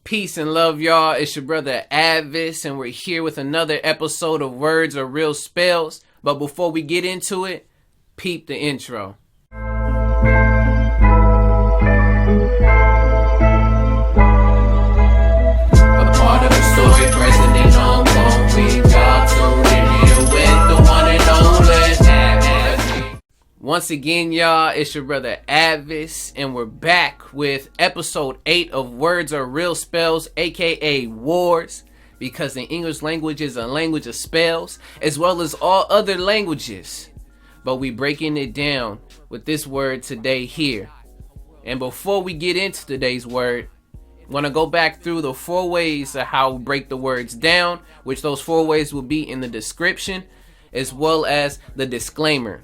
Peace and love, y'all. It's your brother A.D.V.I.S S, and we're here with another episode of Words Are Real Spells. But before we get into it, peep the intro. A part of the story present and ongoing. We got tuned in here with the one and only A.D.V.I.S S. Once again, y'all, it's your brother A.D.V.I.S S, and we're back with episode 8 of Words Are Real Spells, aka Wars, because the English language is a language of spells, as well as all other languages. But we breaking it down with this word today here. And before we get into today's word, I want to go back through the 4 ways of how we break the words down, which those 4 ways will be in the description, as well as the disclaimer.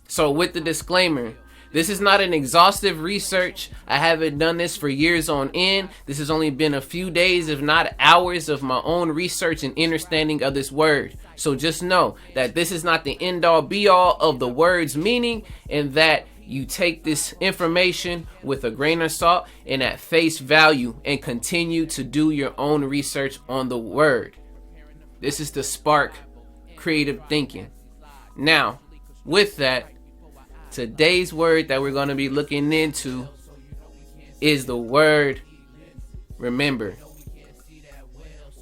So with the disclaimer, this is not an exhaustive research. I haven't done this for years on end. This has only been a few days, if not hours, of my own research and understanding of this word. So just know that this is not the end all be all of the word's meaning, and that you take this information with a grain of salt and at face value and continue to do your own research on the word. This is to spark creative thinking. Now, with that, today's word that we're going to be looking into is the word remember.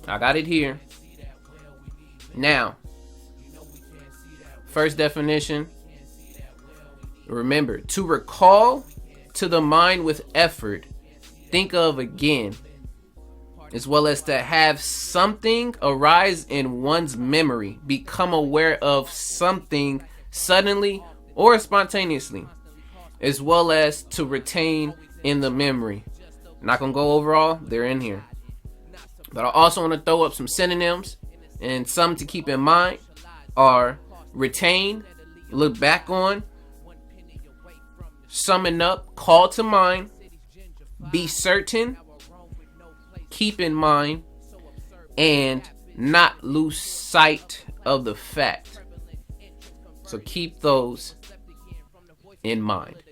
I got it here. Now, first definition, remember, to recall to the mind with effort, think of again, as well as to have something arise in one's memory, become aware of something suddenly or spontaneously, as well as to retain in the memory. Not gonna go over all, they're in here. But I also want to throw up some synonyms, and some to keep in mind are retain, look back on, summon up, call to mind, be certain, keep in mind, and not lose sight of the fact. So keep those in mind,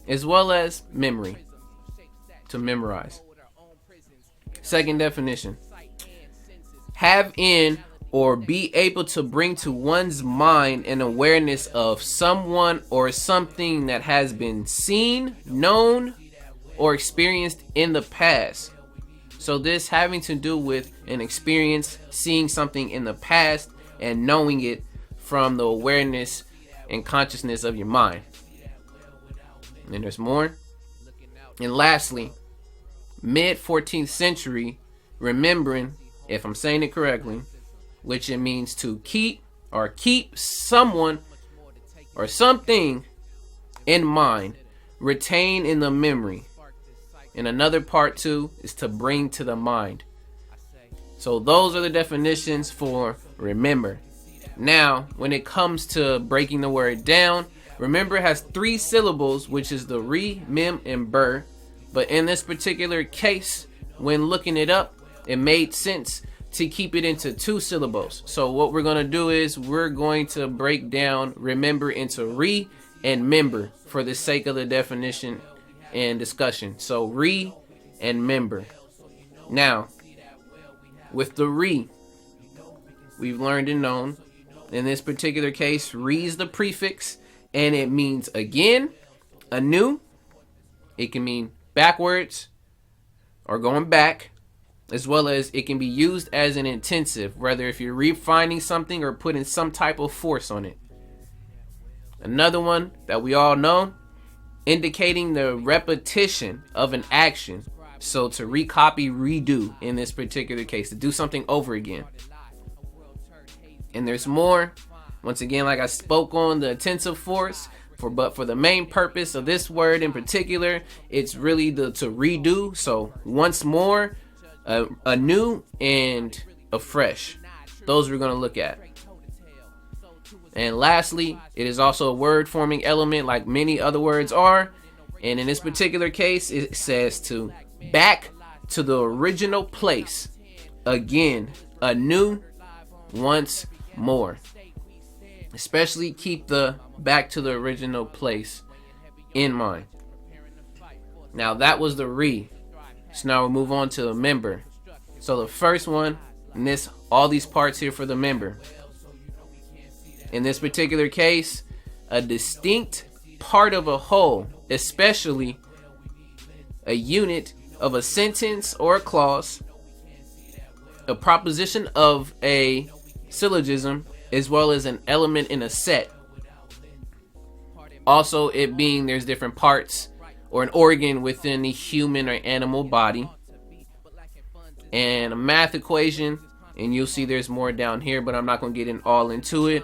as well as memory, to memorize. Second definition, have in or be able to bring to one's mind an awareness of someone or something that has been seen, known, or experienced in the past. So this having to do with an experience, seeing something in the past and knowing it from the awareness and consciousness of your mind. And there's more. And lastly, mid 14th century, remembering, if I'm saying it correctly, which it means to keep or keep someone or something in mind, retain in the memory. And another part too is to bring to the mind. So those are the definitions for remember. Now, when it comes to breaking the word down, remember has 3 syllables, which is the re, mem, and ber. But in this particular case, when looking it up, it made sense to keep it into 2 syllables. So what we're going to do is we're going to break down remember into re and member for the sake of the definition and discussion. So re and member. Now, with the re, we've learned and known. In this particular case, re is the prefix, and it means again, anew. It can mean backwards or going back, as well as it can be used as an intensive, whether if you're refining something or putting some type of force on it. Another one that we all know, indicating the repetition of an action. So to recopy, redo in this particular case, to do something over again. And there's more. Once again, like I spoke on the intensive force, but for the main purpose of this word in particular, it's really to redo. So once more, anew, and afresh. Those we're going to look at. And lastly, it is also a word forming element like many other words are. And in this particular case, it says to back to the original place. Again, anew, once more. Especially keep the back to the original place in mind. Now that was the re. So now we'll move on to the member. So the first one, and this, all these parts here for the member. In this particular case, a distinct part of a whole, especially a unit of a sentence or a clause, a proposition of a syllogism, as well as an element in a set. Also, it being there's different parts or an organ within the human or animal body, and a math equation, and you'll see there's more down here, but I'm not going to get all into it.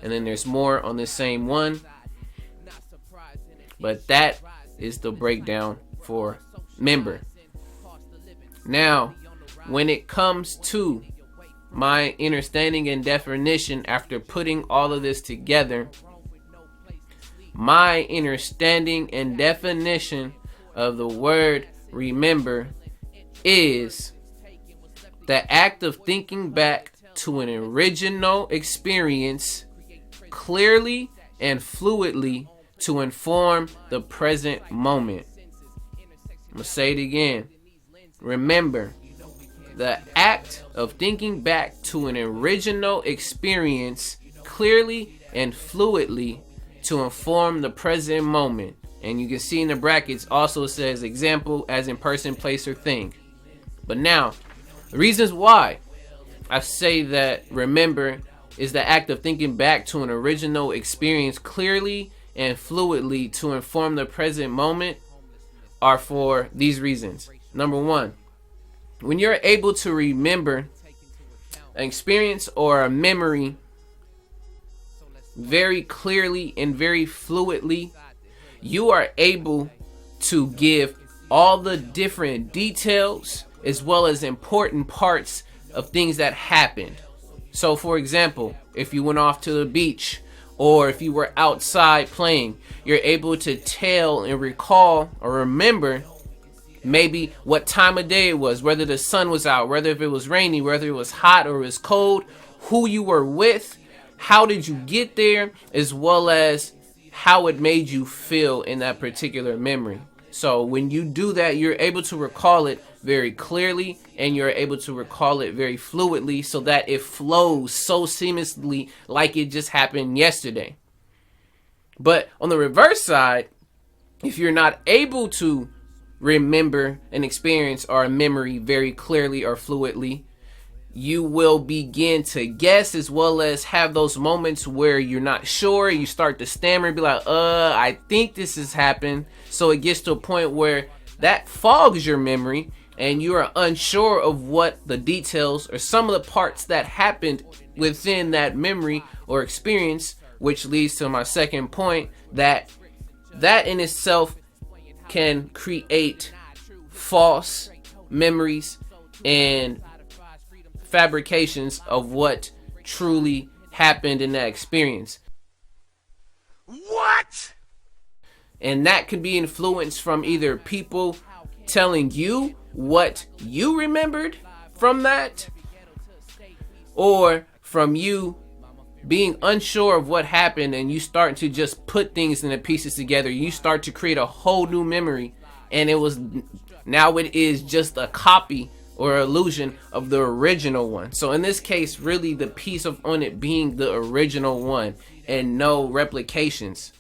And then there's more on this same one, but that is the breakdown for member. Now, when it comes to my understanding and definition, after putting all of this together, my understanding and definition of the word remember is the act of thinking back to an original experience clearly and fluidly to inform the present moment. I'm going to say it again. Remember, the act of thinking back to an original experience clearly and fluidly to inform the present moment. And you can see in the brackets also says example as in person, place, or thing. But now, the reasons why I say that remember is the act of thinking back to an original experience clearly and fluidly to inform the present moment are for these reasons. Number one, when you're able to remember an experience or a memory very clearly and very fluidly, you are able to give all the different details as well as important parts of things that happened. So for example, if you went off to the beach or if you were outside playing, you're able to tell and recall or remember maybe what time of day it was, whether the sun was out, whether if it was rainy, whether it was hot or it was cold, who you were with, how did you get there, as well as how it made you feel in that particular memory. So when you do that, you're able to recall it very clearly and you're able to recall it very fluidly so that it flows so seamlessly like it just happened yesterday. But on the reverse side, if you're not able to remember an experience or a memory very clearly or fluidly, you will begin to guess as well as have those moments where you're not sure. You start to stammer and be like, I think this has happened. So it gets to a point where that fogs your memory and you are unsure of what the details or some of the parts that happened within that memory or experience, which leads to my second point, that in itself can create false memories and fabrications of what truly happened in that experience. What? And that could be influenced from either people telling you what you remembered from that, or from you being unsure of what happened and you start to just put things in the pieces together. You start to create a whole new memory, and now it is just a copy or illusion of the original one. So in this case, really the piece of on it being the original one and no replications.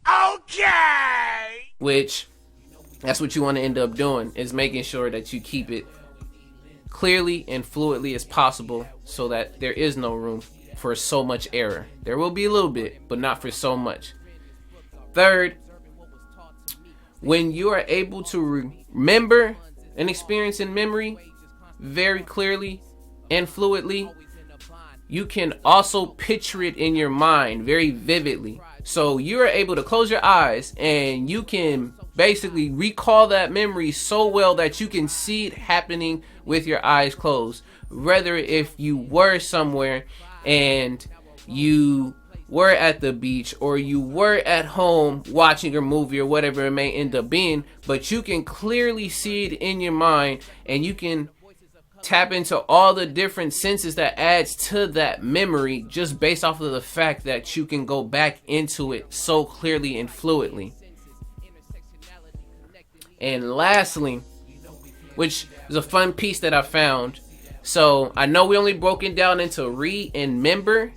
Okay. Which, that's what you want to end up doing, is making sure that you keep it clearly and fluidly as possible so that there is no room for so much error. There will be a little bit, but not for so much. Third, when you are able to remember an experience in memory very clearly and fluidly, you can also picture it in your mind very vividly. So you're able to close your eyes and you can basically recall that memory so well that you can see it happening with your eyes closed. Whether if you were somewhere and you were at the beach or you were at home watching a movie or whatever it may end up being, but you can clearly see it in your mind and you can tap into all the different senses that adds to that memory just based off of the fact that you can go back into it so clearly and fluidly. And lastly, which is a fun piece that I found. So I know we only broke it down into read and member.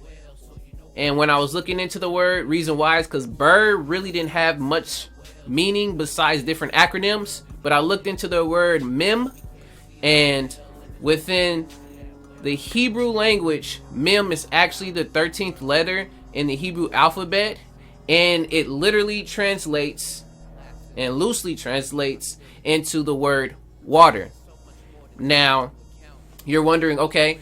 And when I was looking into the word, reason why is because bird really didn't have much meaning besides different acronyms. But I looked into the word mem, and within the Hebrew language, mem is actually the 13th letter in the Hebrew alphabet, and it literally translates and loosely translates into the word water. Now, you're wondering, okay,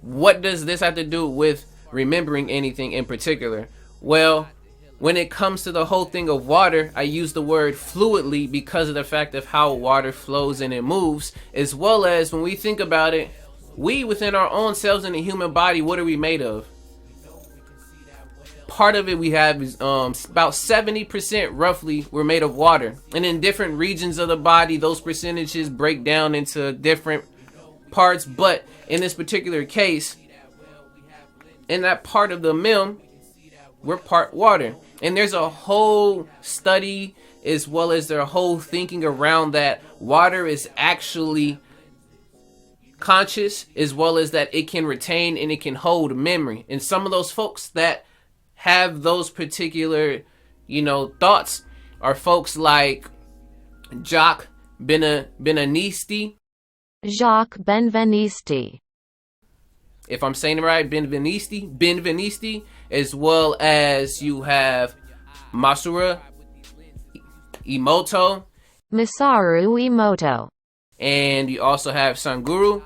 what does this have to do with remembering anything in particular? Well, when it comes to the whole thing of water, I use the word fluidly because of the fact of how water flows and it moves, as well as when we think about it, we within our own selves in the human body, what are we made of? Part of it we have is about 70% roughly we're made of water, and in different regions of the body those percentages break down into different parts. But in this particular case, in that part of the mem, we're part water. And there's a whole study as well as their whole thinking around that water is actually conscious, as well as that it can retain and it can hold memory. And some of those folks that have those particular, thoughts are folks like Jacques Benveniste. Jacques Benveniste. If I'm saying it right, Benveniste, as well as you have Masaru Emoto, and you also have Sanguru.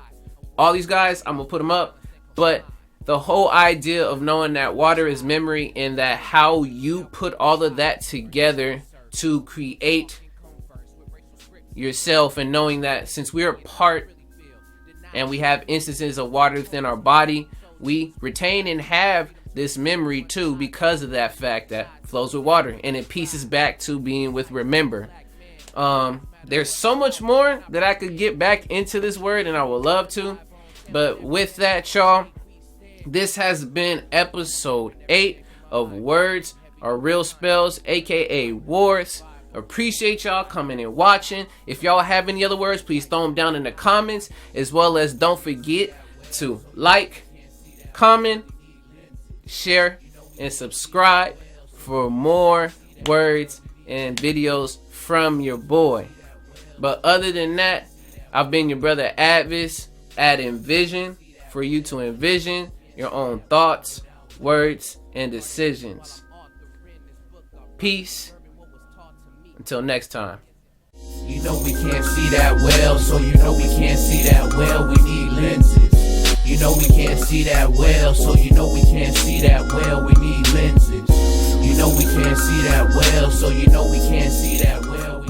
All these guys, I'm gonna put them up, but the whole idea of knowing that water is memory, and that how you put all of that together to create yourself, and knowing that since we're a part and we have instances of water within our body, we retain and have this memory too because of that fact that flows with water, and it pieces back to being with remember. There's so much more that I could get back into this word, and I would love to, but with that, y'all, this has been episode 8 of Words Are Real Spells, aka Wars. Appreciate y'all coming and watching. If y'all have any other words, please throw them down in the comments, as well as don't forget to like, comment, share, and subscribe for more words and videos from your boy. But other than that, I've been your brother A.D.V.I.S., adding vision for you to envision your own thoughts, words, and decisions. Peace. Until next time. We can't see that well, so we can't see that well, we need lenses. We can't see that well, so we can't see that well, we need lenses. We can't see that well, so we can't see that well.